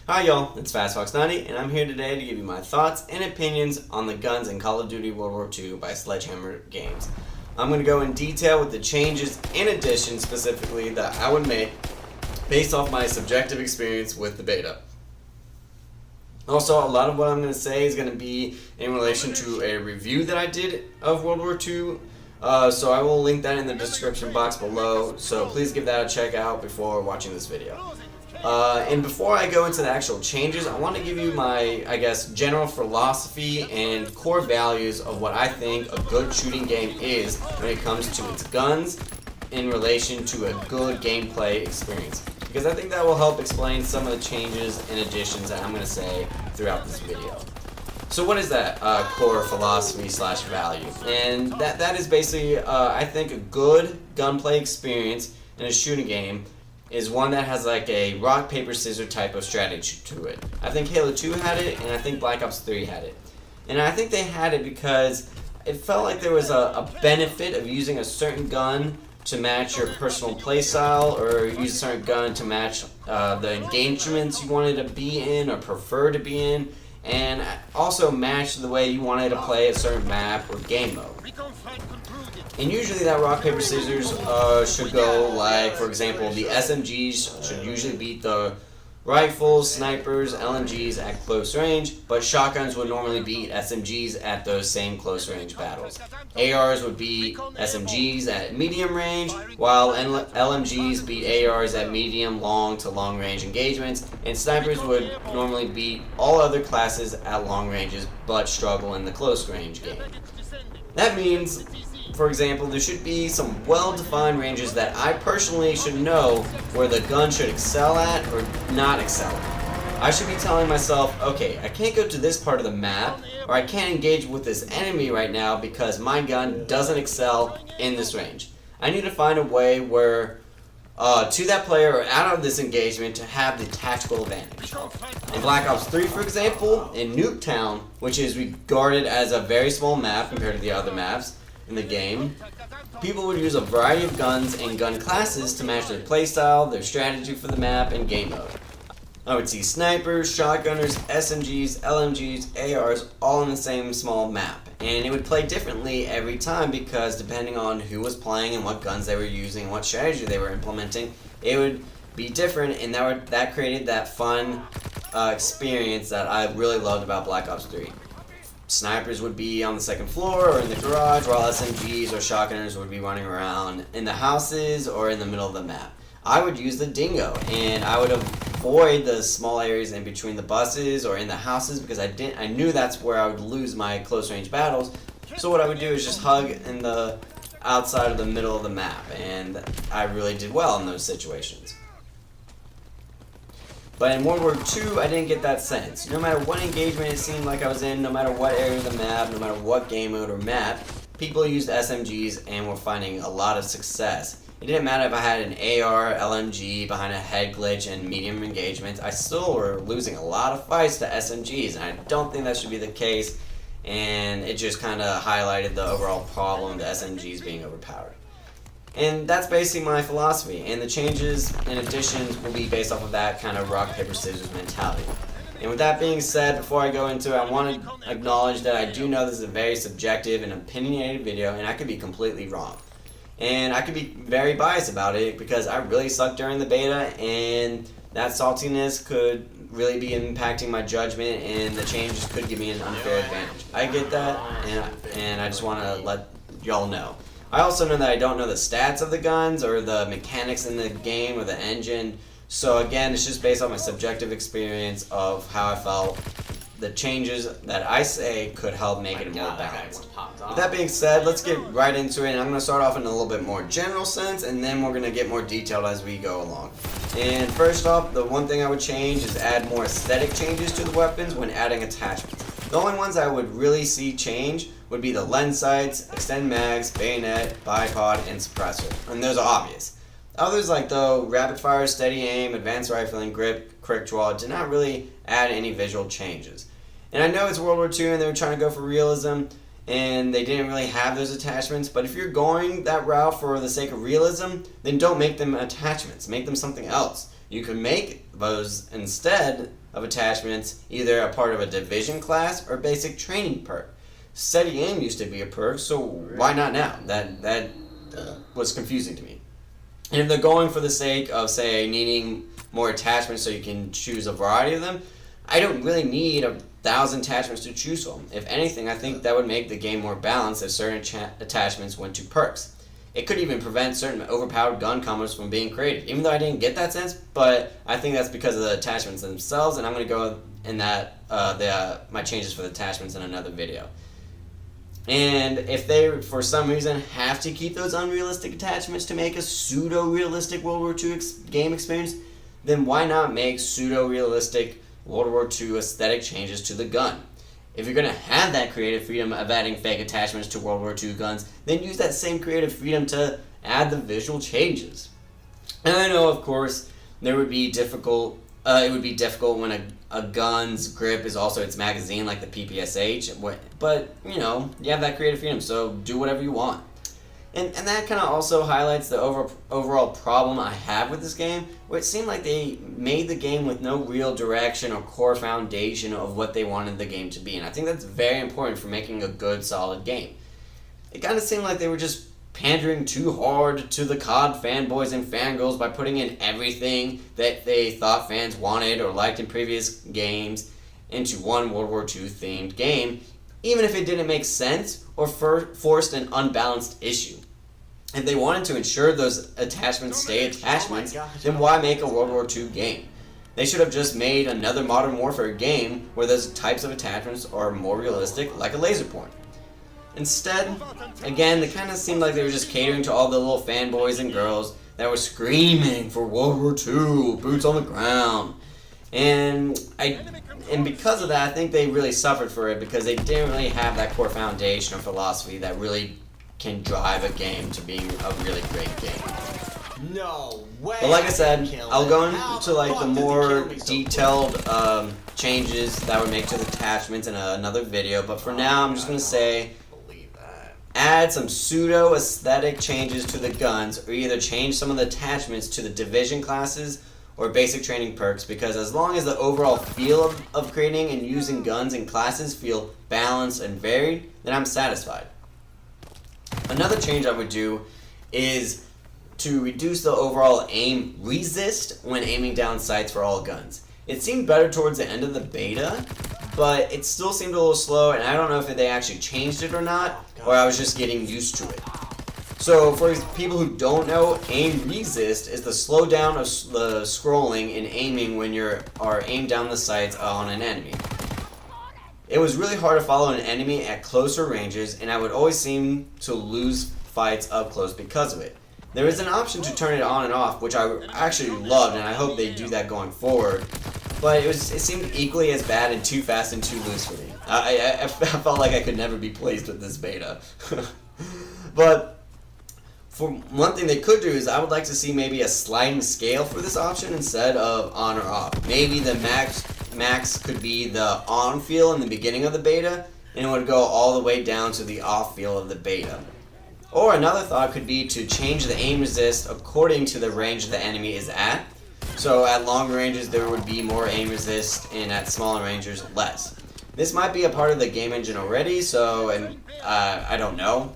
Hi y'all, it's FastFox90 and I'm here today to give you my thoughts and opinions on the guns in Call of Duty WW2 by Sledgehammer Games. I'm going to go in detail with the changes and additions specifically that I would make based off my subjective experience with the beta. Also, a lot of what I'm going to say is going to be in relation to a review that I did of World War II, so I will link that in the description box below, so please give that a check out before watching this video. And before I go into the actual changes, I want to give you my, general philosophy and core values of what I think a good shooting game is when it comes to its guns in relation to a good gameplay experience. Because I think that will help explain some of the changes and additions that I'm going to say throughout this video. So what is that core philosophy slash value? And that is basically, I think, a good gunplay experience in a shooting game is one that has like a rock, paper, scissors type of strategy to it. I think Halo 2 had it, and I think Black Ops 3 had it. And I think they had it because it felt like there was a benefit of using a certain gun to match your personal playstyle, or use a certain gun to match the engagements you wanted to be in or prefer to be in, and also match the way you wanted to play a certain map or game mode. And usually that rock, paper, scissors should go like, for example, the SMGs should usually beat the rifles, snipers, LMGs at close range, but shotguns would normally beat SMGs at those same close range battles. ARs would beat SMGs at medium range, while LMGs beat ARs at medium, long to long range engagements, and snipers would normally beat all other classes at long ranges, but struggle in the close range game. That means, for example, there should be some well-defined ranges that I personally should know where the gun should excel at or not excel at. I should be telling myself, okay, I can't go to this part of the map, or I can't engage with this enemy right now because my gun doesn't excel in this range. I need to find a way where, to that player or out of this engagement to have the tactical advantage. In Black Ops 3, for example, in Nuketown, which is regarded as a very small map compared to the other maps in the game, people would use a variety of guns and gun classes to match their playstyle, their strategy for the map, and game mode. I would see snipers, shotgunners, SMGs, LMGs, ARs, all in the same small map. And it would play differently every time because depending on who was playing and what guns they were using and what strategy they were implementing, it would be different, and that created that fun experience that I really loved about Black Ops 3. Snipers would be on the second floor or in the garage, while SMGs or shotgunners would be running around in the houses or in the middle of the map. I would use the dingo, and I would avoid the small areas in between the buses or in the houses because I knew that's where I would lose my close range battles. So what I would do is just hug in the outside of the middle of the map, and I really did well in those situations. But in World War II, I didn't get that sense. No matter what engagement it seemed like I was in, no matter what area of the map, no matter what game mode or map, people used SMGs and were finding a lot of success. It didn't matter if I had an AR, LMG behind a head glitch and medium engagements, I still were losing a lot of fights to SMGs, and I don't think that should be the case, and it just kind of highlighted the overall problem of the SMGs being overpowered. And that's basically my philosophy, and the changes and additions will be based off of that kind of rock, paper, scissors mentality. And with that being said, before I go into it, I want to acknowledge that I do know this is a very subjective and opinionated video, and I could be completely wrong. And I could be very biased about it because I really sucked during the beta, and that saltiness could really be impacting my judgment, and the changes could give me an unfair advantage. I get that, and I just want to let y'all know. I also know that I don't know the stats of the guns or the mechanics in the game or the engine, so again, it's just based on my subjective experience of how I felt. The changes that I say could help make it more balanced. With that being said, let's get right into it, and I'm going to start off in a little bit more general sense, and then we're going to get more detailed as we go along. And first off, the one thing I would change is add more aesthetic changes to the weapons when adding attachments. The only ones I would really see change would be the lens sights, extend mags, bayonet, bipod, and suppressor, and those are obvious. Others like the rapid fire, steady aim, advanced rifling, grip, quick draw did not really add any visual changes. And I know it's World War II and they were trying to go for realism, and they didn't really have those attachments, but if you're going that route for the sake of realism, then don't make them attachments, make them something else. You can make those instead of attachments either a part of a division class or basic training perk. Steady aim used to be a perk, so why not now? That was confusing to me. And if they're going for the sake of, say, needing more attachments so you can choose a variety of them, I don't really need 1,000 attachments to choose from. If anything, I think that would make the game more balanced if certain attachments went to perks. It could even prevent certain overpowered gun combos from being created, even though I didn't get that sense, but I think that's because of the attachments themselves, and I'm going to go in that my changes for the attachments in another video. And if they, for some reason, have to keep those unrealistic attachments to make a pseudo-realistic World War II game experience, then why not make pseudo-realistic World War II aesthetic changes to the gun? If you're going to have that creative freedom of adding fake attachments to World War II guns, then use that same creative freedom to add the visual changes. And I know, of course, it would be difficult when a gun's grip is also its magazine, like the PPSH, but, you know, you have that creative freedom, so do whatever you want. And that kind of also highlights the overall problem I have with this game, where it seemed like they made the game with no real direction or core foundation of what they wanted the game to be, and I think that's very important for making a good, solid game. It kind of seemed like they were just pandering too hard to the COD fanboys and fangirls by putting in everything that they thought fans wanted or liked in previous games into one World War II themed game, even if it didn't make sense or forced an unbalanced issue. If they wanted to ensure those attachments stay attachments, then why make a World War II game? They should have just made another Modern Warfare game where those types of attachments are more realistic, like a laser point. Instead, again, it kind of seemed like they were just catering to all the little fanboys and girls that were screaming for World War II, boots on the ground. And because of that, I think they really suffered for it because they didn't really have that core foundation or philosophy that really can drive a game to being a really great game. No way. But like I said, I'll go into like the more detailed changes that would make to the attachments in another video. But for now, I'm just gonna say, add some pseudo aesthetic changes to the guns, or either change some of the attachments to the division classes or basic training perks, because as long as the overall feel of creating and using guns and classes feel balanced and varied, then I'm satisfied. Another change I would do is to reduce the overall aim resist when aiming down sights for all guns. It seemed better towards the end of the beta, but it still seemed a little slow, and I don't know if they actually changed it or not, or I was just getting used to it. So for people who don't know, aim resist is the slowdown of the scrolling and aiming when you are aimed down the sights on an enemy. It was really hard to follow an enemy at closer ranges, and I would always seem to lose fights up close because of it. There is an option to turn it on and off, which I actually loved, and I hope they do that going forward. But it seemed equally as bad and too fast and too loose for me. I felt like I could never be pleased with this beta. But for one thing they could do is I would like to see maybe a sliding scale for this option instead of on or off. Maybe the max could be the on feel in the beginning of the beta, and it would go all the way down to the off feel of the beta. Or another thought could be to change the aim resist according to the range the enemy is at. So at longer ranges there would be more aim resist, and at smaller ranges less. This might be a part of the game engine already, so I don't know.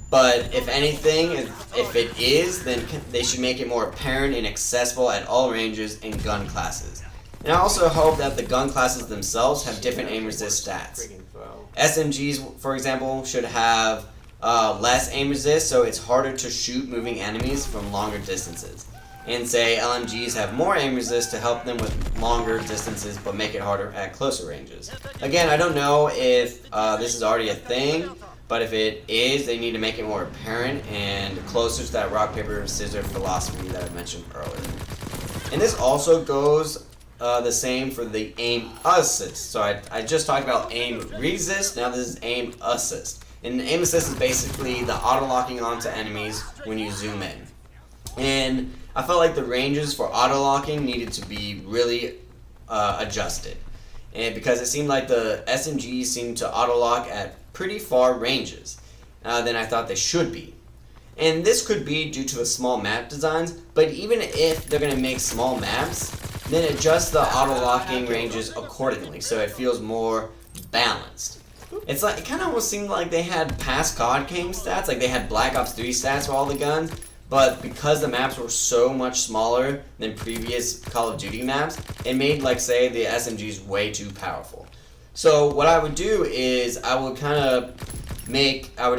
But if anything, if it is, then they should make it more apparent and accessible at all ranges and gun classes. And I also hope that the gun classes themselves have different aim resist stats. SMGs, for example, should have less aim resist, so it's harder to shoot moving enemies from longer distances. And say LMGs have more aim resist to help them with longer distances, but make it harder at closer ranges. Again, I don't know if this is already a thing, but if it is, they need to make it more apparent and closer to that rock, paper, scissors philosophy that I mentioned earlier. And this also goes the same for the aim assist. So I just talked about aim resist, now this is aim assist. And aim assist is basically the auto-locking onto enemies when you zoom in. And I felt like the ranges for auto-locking needed to be really adjusted. And because it seemed like the SMGs seemed to auto-lock at pretty far ranges than I thought they should be. And this could be due to the small map designs, but even if they're going to make small maps, then adjust the auto-locking ranges accordingly so it feels more balanced. It's like, it kind of almost seemed like they had past COD game stats, like they had Black Ops 3 stats for all the guns, but because the maps were so much smaller than previous Call of Duty maps, it made, like, say, the SMGs way too powerful. So what I would do is I would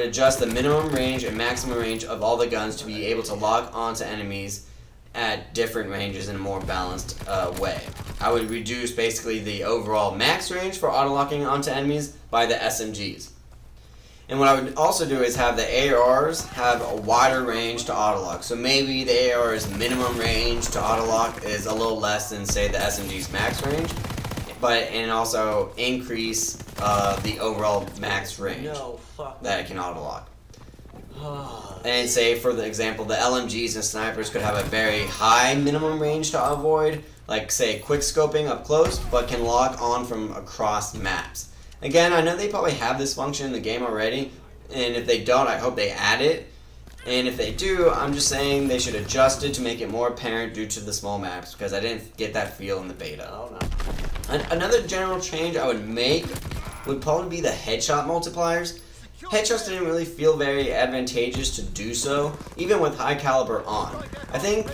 adjust the minimum range and maximum range of all the guns to be able to lock onto enemies at different ranges in a more balanced way. I would reduce basically the overall max range for auto-locking onto enemies by the SMGs. And what I would also do is have the ARs have a wider range to auto-lock. So maybe the AR's minimum range to auto-lock is a little less than, say, the SMG's max range, and also increase the overall max range that it can auto-lock. And say, for the example, the LMGs and snipers could have a very high minimum range to avoid, like, say, quick scoping up close, but can lock on from across maps. Again, I know they probably have this function in the game already, and if they don't, I hope they add it. And if they do, I'm just saying they should adjust it to make it more apparent due to the small maps, because I didn't get that feel in the beta. Another general change I would make would probably be the headshot multipliers. Headshots didn't really feel very advantageous to do so, even with high caliber on. I think,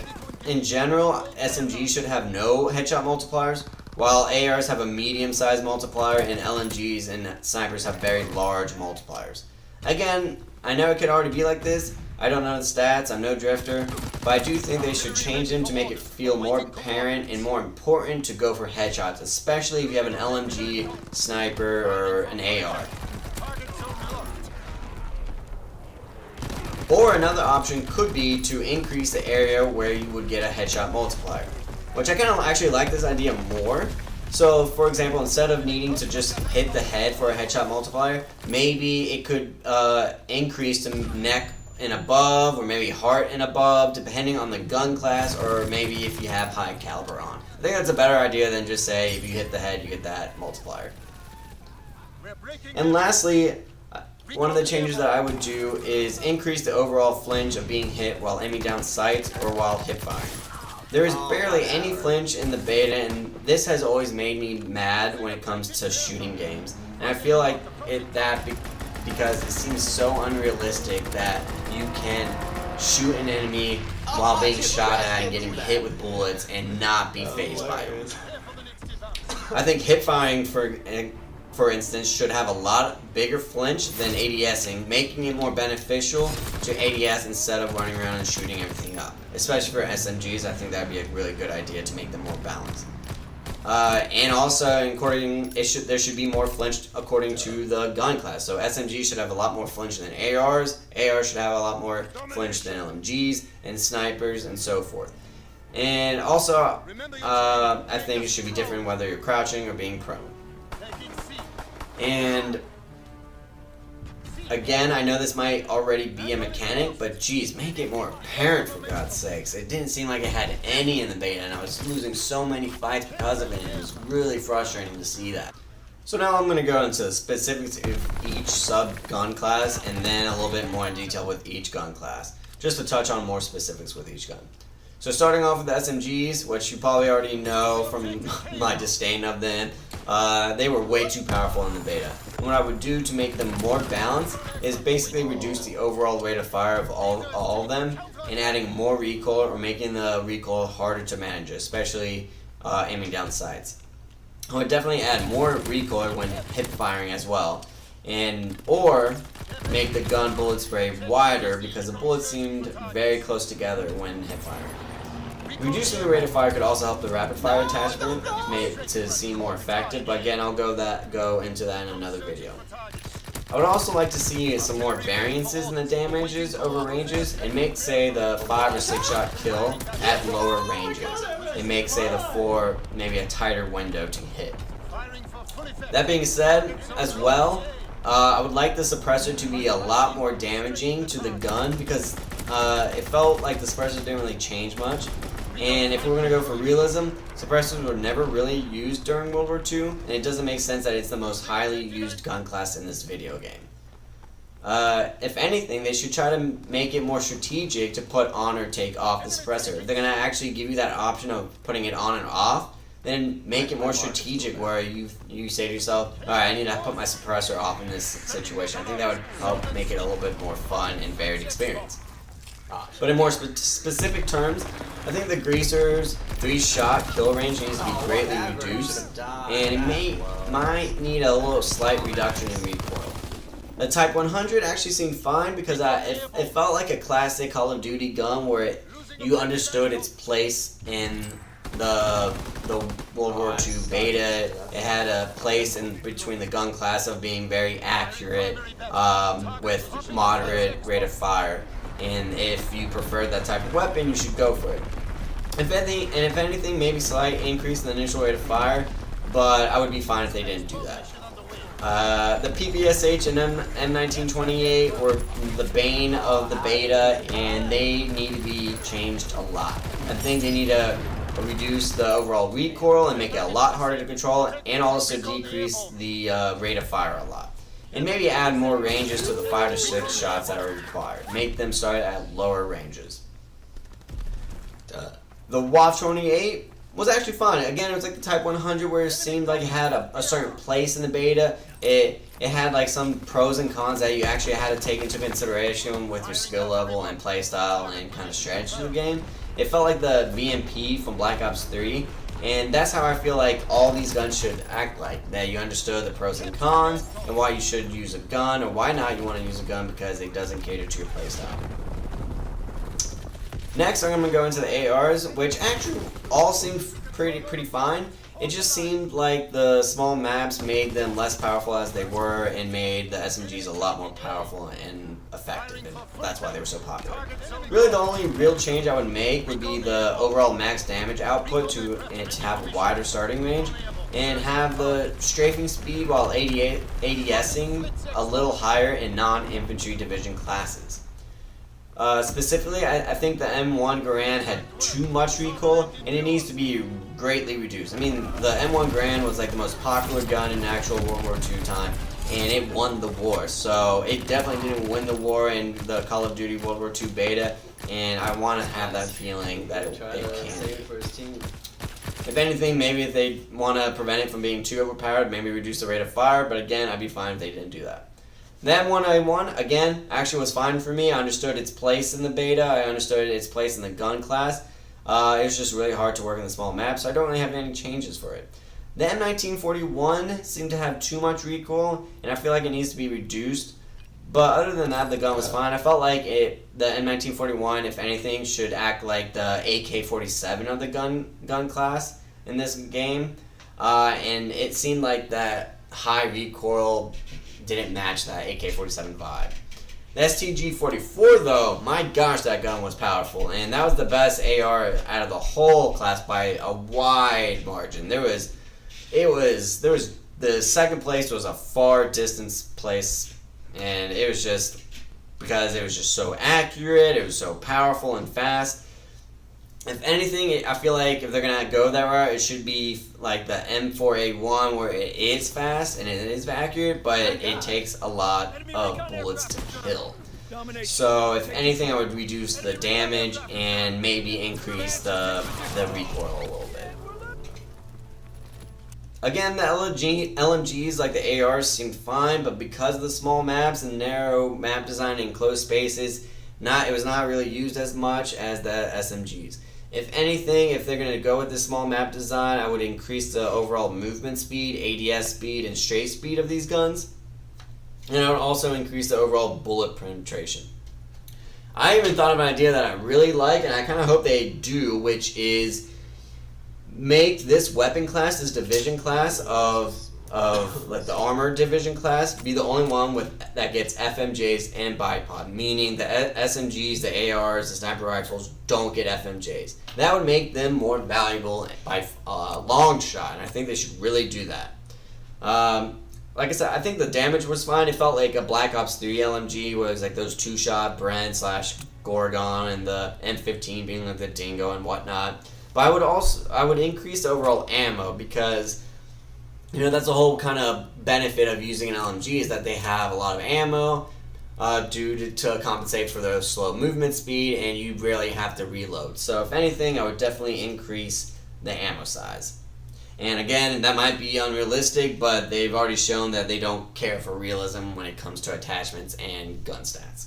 in general, SMGs should have no headshot multipliers, while ARs have a medium-sized multiplier, and LMGs and snipers have very large multipliers. Again, I know it could already be like this. I don't know the stats, I'm no drifter, but I do think they should change them to make it feel more apparent and more important to go for headshots, especially if you have an LMG, sniper, or an AR. Or another option could be to increase the area where you would get a headshot multiplier, which I kind of actually like this idea more. So, for example, instead of needing to just hit the head for a headshot multiplier, maybe it could increase to neck and above, or maybe heart and above, depending on the gun class, or maybe if you have high caliber on. I think that's a better idea than just say if you hit the head, you get that multiplier. And lastly, one of the changes that I would do is increase the overall flinch of being hit while aiming down sights or while hip firing. There is barely any flinch in the beta, and this has always made me mad when it comes to shooting games. And I feel like because it seems so unrealistic that you can shoot an enemy while being shot at and getting hit with bullets and not be fazed by them. I think hip firing, for instance, should have a lot bigger flinch than ADSing, making it more beneficial to ADS instead of running around and shooting everything up. Especially for SMGs, I think that would be a really good idea to make them more balanced. And also, there should be more flinch according to the gun class. So SMGs should have a lot more flinch than ARs, ARs should have a lot more flinch than LMGs, and snipers, and so forth. And also, I think it should be different whether you're crouching or being prone. And again, I know this might already be a mechanic, but geez, make it more apparent, for God's sakes. It didn't seem like it had any in the beta, and I was losing so many fights because of it, and it was really frustrating to see that. So now I'm going to go into the specifics of each sub-gun class, and then a little bit more in detail with each gun class, just to touch on more specifics with each gun. So starting off with the SMGs, which you probably already know from my disdain of them, they were way too powerful in the beta. And what I would do to make them more balanced is basically reduce the overall rate of fire of all of them, and adding more recoil or making the recoil harder to manage, especially aiming down sights. I would definitely add more recoil when hip firing as well, or make the gun bullet spray wider because the bullets seemed very close together when hip firing. Reducing the rate of fire could also help the rapid fire attachment to seem more effective, but again, I'll go into that in another video. I would also like to see some more variances in the damages over ranges, and make, say, the 5 or 6 shot kill at lower ranges, and make, say, the 4 maybe a tighter window to hit. That being said, as well, I would like the suppressor to be a lot more damaging to the gun, because it felt like the suppressor didn't really change much. And if we were going to go for realism, suppressors were never really used during World War II, and it doesn't make sense that it's the most highly used gun class in this video game. If anything, they should try to make it more strategic to put on or take off the suppressor. If they're going to actually give you that option of putting it on and off, then make it more strategic where you say to yourself, alright, I need to put my suppressor off in this situation. I think that would help make it a little bit more fun and varied experience. But in more specific terms, I think the Greaser's 3-shot kill range needs to be greatly reduced, and it might need a little slight reduction in recoil. The Type 100 actually seemed fine because it felt like a classic Call of Duty gun where you understood its place in the World War II beta. It had a place in between the gun class of being very accurate with moderate rate of fire. And if you prefer that type of weapon, you should go for it. If anything, maybe slight increase in the initial rate of fire, but I would be fine if they didn't do that. The PPSH and M1928 were the bane of the beta, and they need to be changed a lot. I think they need to reduce the overall recoil and make it a lot harder to control, and also decrease the rate of fire a lot. And maybe add more ranges to the 5 to 6 shots that are required. Make them start at lower ranges. The WAF 28 was actually fun. Again, it was like the Type 100 where it seemed like it had a certain place in the beta. It had like some pros and cons that you actually had to take into consideration with your skill level and play style and kind of strategy of the game. It felt like the VMP from Black Ops 3. And that's how I feel like all these guns should act like. That you understood the pros and cons, and why you should use a gun, or why not you want to use a gun because it doesn't cater to your playstyle. Next, I'm going to go into the ARs, which actually all seemed pretty fine. It just seemed like the small maps made them less powerful as they were, and made the SMGs a lot more powerful and effective, and that's why they were so popular. Really, the only real change I would make would be the overall max damage output to have a wider starting range, and have the strafing speed while ADSing a little higher in non-infantry division classes. Specifically, I think the M1 Garand had too much recoil, and it needs to be greatly reduced. I mean, the M1 Garand was like the most popular gun in actual World War II time, and it won the war. So it definitely didn't win the war in the Call of Duty World War II beta, and I want to have that feeling that it can. If anything, maybe if they want to prevent it from being too overpowered, maybe reduce the rate of fire, but again, I'd be fine if they didn't do that. That one I won, again, actually was fine for me. I understood its place in the beta. I understood its place in the gun class. It was just really hard to work in the small map, so I don't really have any changes for it. The M1941 seemed to have too much recoil, and I feel like it needs to be reduced. But other than that, the gun was fine. I felt like the M1941, if anything, should act like the AK-47 of the gun class in this game. And it seemed like that high recoil didn't match that AK-47 vibe. The STG-44 though, my gosh, that gun was powerful, and that was the best AR out of the whole class by a wide margin. The second place was a far distance place, and it was just because it was just so accurate, it was so powerful and fast. If anything, I feel like if they're going to go that route, it should be like the M4A1 where it is fast and it is accurate, but it takes a lot of bullets to kill. So if anything, I would reduce the damage and maybe increase the recoil a little bit. Again, the LMGs like the ARs seemed fine, but because of the small maps and narrow map design and closed spaces, it was not really used as much as the SMGs. If anything, if they're going to go with the small map design, I would increase the overall movement speed, ADS speed, and straight speed of these guns. And I would also increase the overall bullet penetration. I even thought of an idea that I really like, and I kind of hope they do, which is make this weapon class, this division class of like the armor division class, be the only one that gets FMJs and bipod, meaning the SMGs, the ARs, the sniper rifles don't get FMJs. That would make them more valuable by a long shot, and I think they should really do that. Like I said, I think the damage was fine. It felt like a Black Ops 3 LMG was like those 2-shot Brent/Gorgon, and the M15 being like the Dingo and whatnot. But I would increase the overall ammo, because that's the whole kind of benefit of using an LMG is that they have a lot of ammo. to compensate for the slow movement speed, and you rarely have to reload. So if anything, I would definitely increase the ammo size. And again, that might be unrealistic, but they've already shown that they don't care for realism when it comes to attachments and gun stats.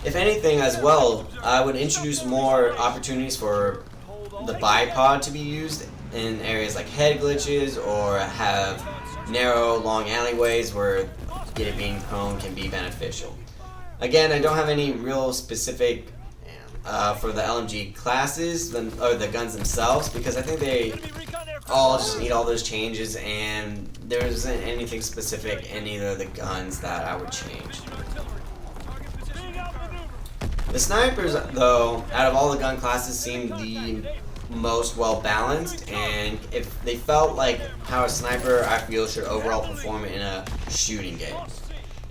If anything as well, I would introduce more opportunities for the bipod to be used in areas like head glitches, or have narrow, long alleyways where it being prone can be beneficial. Again, I don't have any real specific for the LMG classes or the guns themselves, because I think they all just need all those changes, and there isn't anything specific in either of the guns that I would change. The snipers, though, out of all the gun classes, seem the most well balanced, and if they felt like how a sniper I feel should overall perform in a shooting game.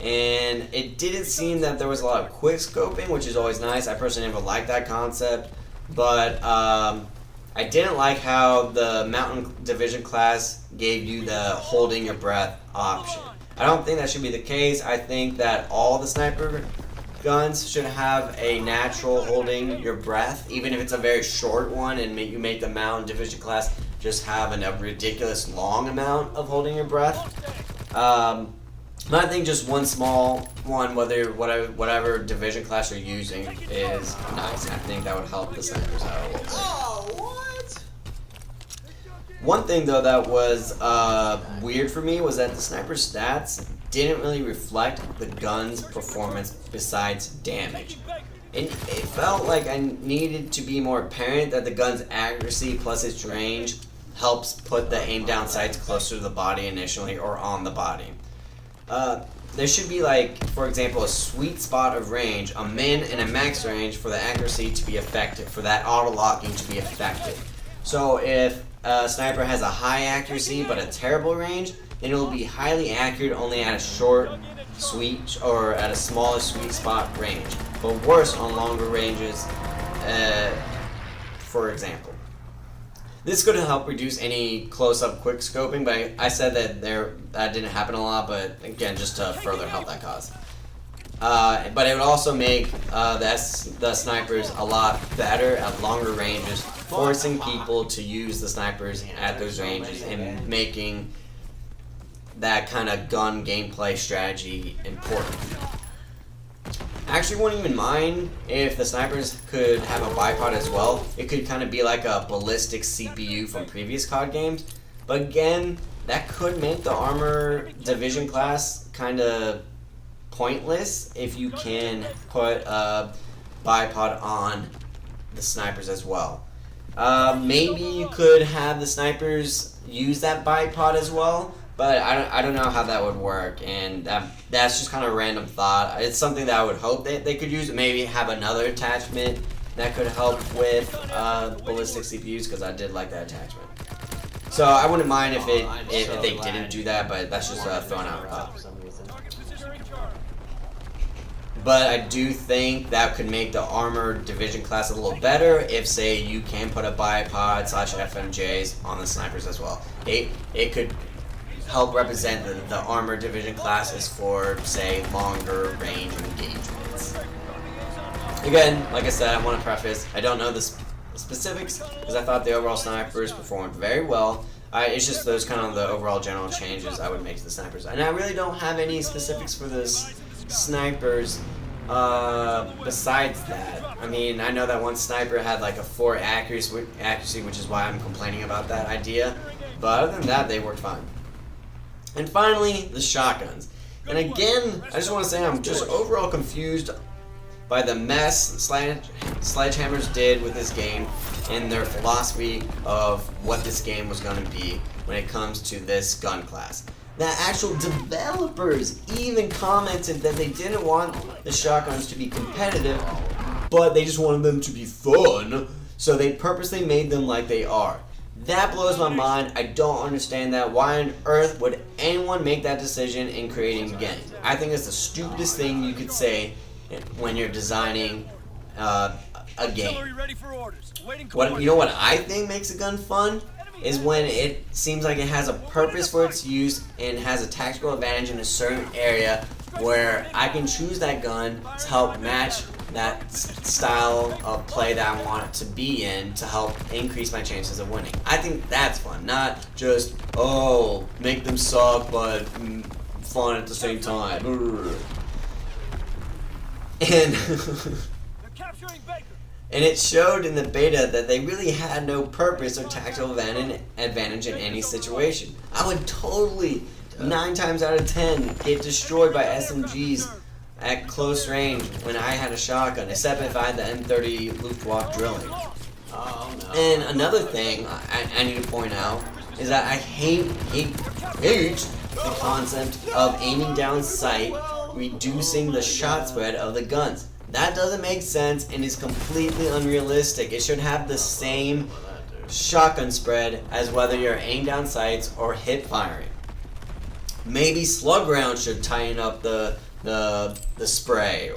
And it didn't seem that there was a lot of quick scoping, which is always nice. I personally never liked that concept, but I didn't like how the Mountain Division class gave you the holding your breath option. I don't think that should be the case. I think that all the sniper guns should have a natural holding your breath, even if it's a very short one, and you make the Mountain Division class just have a ridiculous long amount of holding your breath. But I think just one small one, whatever division class you're using, is nice. I think that would help the snipers out a little bit. Oh, what? One thing though that was weird for me was that the sniper stats didn't really reflect the gun's performance besides damage. And it felt like I needed to be more apparent that the gun's accuracy plus its range helps put the aim down sights closer to the body initially, or on the body. There should be, like, for example, a sweet spot of range, a min and a max range for the accuracy to be effective, for that auto-locking to be effective. So if a sniper has a high accuracy but a terrible range, then it will be highly accurate only at a short, sweet, or at a smaller sweet spot range, but worse on longer ranges, for example. This could help reduce any close-up quick scoping, but I said that that didn't happen a lot, but again, just to further help that cause. But it would also make the snipers a lot better at longer ranges, forcing people to use the snipers at those ranges and making that kind of gun gameplay strategy important. I actually wouldn't even mind if the snipers could have a bipod as well. It could kind of be like a ballistic CPU from previous COD games. But again, that could make the armor division class kind of pointless if you can put a bipod on the snipers as well. Maybe you could have the snipers use that bipod as well, but I don't know how that would work, and that's just kind of a random thought. It's something that I would hope that they could use. Maybe have another attachment that could help with ballistic CPUs, because I did like that attachment. So I wouldn't mind if they didn't do that, but that's just thrown out a thought. But I do think that could make the armor division class a little better if, say, you can put a bipod / FMJs on the snipers as well. It could help represent the armor division classes for, say, longer range engagements. Again, like I said, I want to preface, I don't know the specifics, because I thought the overall snipers performed very well. It's just those kind of the overall general changes I would make to the snipers. And I really don't have any specifics for this snipers besides that. I mean, I know that one sniper had like a 4 accuracy, which is why I'm complaining about that idea. But other than that, they worked fine. And finally, the shotguns. And again, I just want to say I'm just overall confused by the mess Sledgehammers did with this game and their philosophy of what this game was going to be when it comes to this gun class. The actual developers even commented that they didn't want the shotguns to be competitive, but they just wanted them to be fun, so they purposely made them like they are. That blows my mind. I don't understand that. Why on earth would anyone make that decision in creating a game? I think it's the stupidest thing you could say when you're designing a game. You know what I think makes a gun fun? is when it seems like it has a purpose for its use and has a tactical advantage in a certain area where I can choose that gun to help match that style of play that I want it to be in to help increase my chances of winning. I think that's fun, not just, oh, make them suck but fun at the same time. And and it showed in the beta that they really had no purpose or tactical advantage in any situation. I would totally, 9 times out of 10, get destroyed by SMGs at close range when I had a shotgun, except if I had the M30 Luftwaffe drilling. Oh no. And another thing I need to point out is that I hate the concept of aiming down sight, reducing the shot spread of the guns. That doesn't make sense and is completely unrealistic. It should have the same shotgun spread as whether you're aim down sights or hip firing. Maybe slug rounds should tighten up the spray,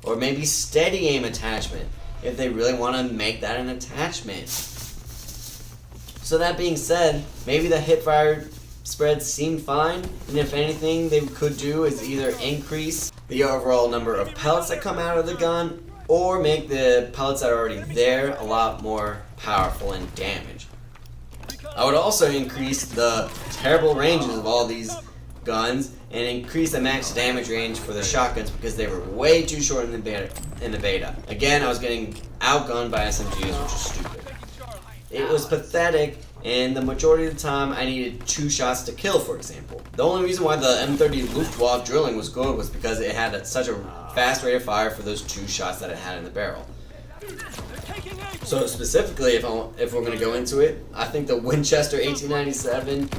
or maybe steady aim attachment if they really want to make that an attachment. So that being said, maybe the hip fire spreads seem fine, and if anything they could do is either increase the overall number of pellets that come out of the gun, or make the pellets that are already there a lot more powerful in damage. I would also increase the terrible ranges of all these guns and increase the max damage range for the shotguns because they were way too short in the beta. Again, I was getting outgunned by SMGs, which is stupid. It was pathetic, and the majority of the time I needed 2 shots to kill, for example. The only reason why the M30 Luftwaffe drilling was good was because it had such a fast rate of fire for those 2 shots that it had in the barrel. So specifically, if we're going to go into it, I think the Winchester 1897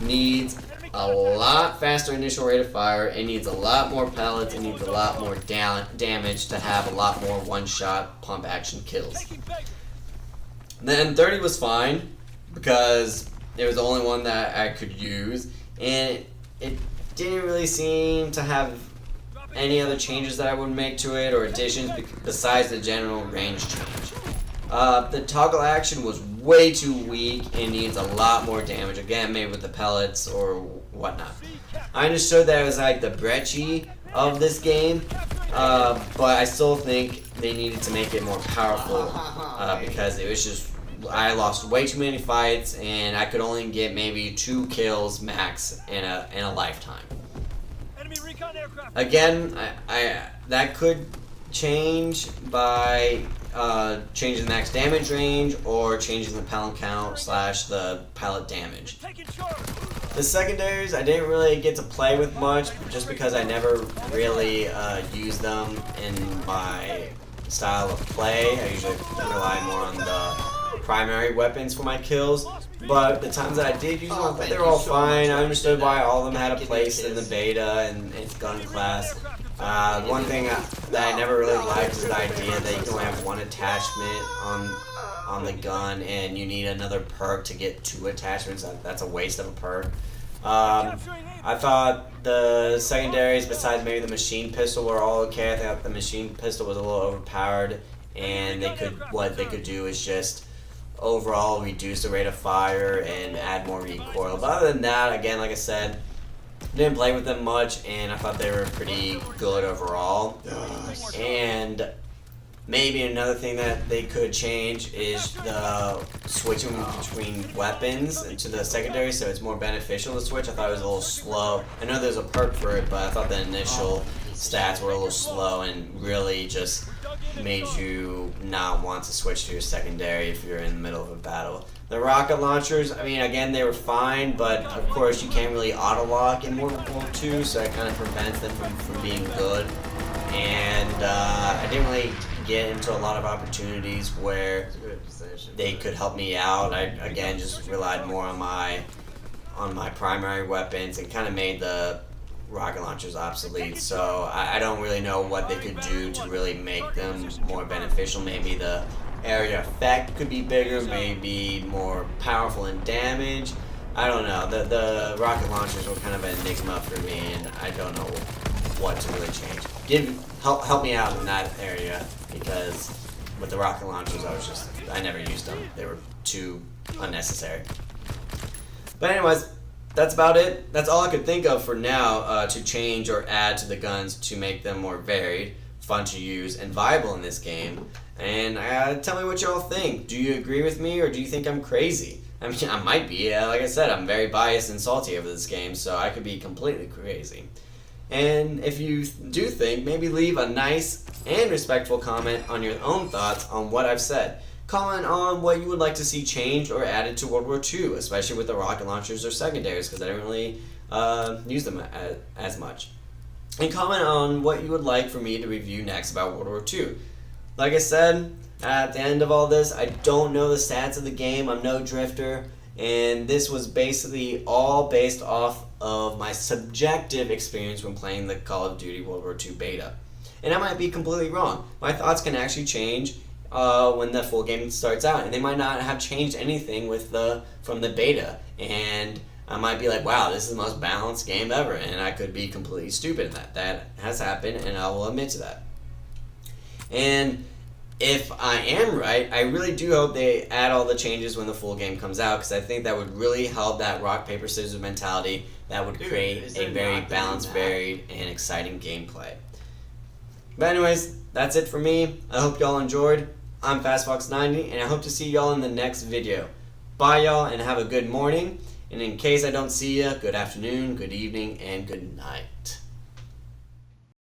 needs a lot faster initial rate of fire. It needs a lot more pellets. It needs a lot more damage to have a lot more one-shot pump action kills. The M30 was fine because it was the only one that I could use, and it didn't really seem to have any other changes that I would make to it or additions besides the general range change. The toggle action was way too weak and needs a lot more damage, again maybe with the pellets or whatnot. I understood that it was like the brecci of this game, but I still think they needed to make it more powerful because it was just, I lost way too many fights and I could only get maybe 2 kills max in a lifetime. Again, I that could change by changing the max damage range or changing the pellet count / the pellet damage. The secondaries I didn't really get to play with much just because I never really used them in my style of play. I usually rely more on the primary weapons for my kills, but the times that I did use them, I thought they were all fine. I understood why all of them had a place in the beta and its gun class. One thing that I never really liked is the idea that you can only have 1 attachment on the gun and you need another perk to get 2 attachments. That's a waste of a perk. I thought the secondaries, besides maybe the machine pistol, were all okay. I thought the machine pistol was a little overpowered, and what they could do is just overall reduce the rate of fire and add more recoil. But other than that, again, like I said, didn't play with them much, and I thought they were pretty good overall. And maybe another thing that they could change is the switching between weapons into the secondary, so it's more beneficial to switch. I thought it was a little slow. I know there's a perk for it, but I thought the initial stats were a little slow and really just made you not want to switch to your secondary if you're in the middle of a battle. The rocket launchers, I mean, again, they were fine, but of course you can't really auto-lock in World War II, so it kind of prevents them from being good. And I didn't really get into a lot of opportunities where they could help me out. I, again, just relied more on my primary weapons and kind of made the rocket launchers obsolete, so I don't really know what they could do to really make them more beneficial. Maybe the area effect could be bigger, maybe more powerful in damage. I don't know. The rocket launchers were kind of an enigma for me, and I don't know what to really change. Help me out in that area, because with the rocket launchers I never used them. They were too unnecessary. But anyways, that's about it. That's all I could think of for now to change or add to the guns to make them more varied, fun to use, and viable in this game. And tell me what y'all think. Do you agree with me, or do you think I'm crazy? I mean, I might be. Like I said, I'm very biased and salty over this game, so I could be completely crazy. And if you do think, maybe leave a nice and respectful comment on your own thoughts on what I've said. Comment on what you would like to see changed or added to World War II, especially with the rocket launchers or secondaries, because I didn't really use them as much. And comment on what you would like for me to review next about World War II. Like I said, at the end of all this, I don't know the stats of the game. I'm no drifter, and this was basically all based off of my subjective experience when playing the Call of Duty World War II beta. And I might be completely wrong. My thoughts can actually change when the full game starts out, and they might not have changed anything from the beta. And I might be like, wow, this is the most balanced game ever, and I could be completely stupid in that. That has happened, and I will admit to that. And if I am right, I really do hope they add all the changes when the full game comes out, because I think that would really help that rock, paper, scissors mentality. That would create a very balanced, varied, and exciting gameplay. But anyways, that's it for me. I hope y'all enjoyed. I'm FastFox90, and I hope to see y'all in the next video. Bye, y'all, and have a good morning. And in case I don't see you, good afternoon, good evening, and good night.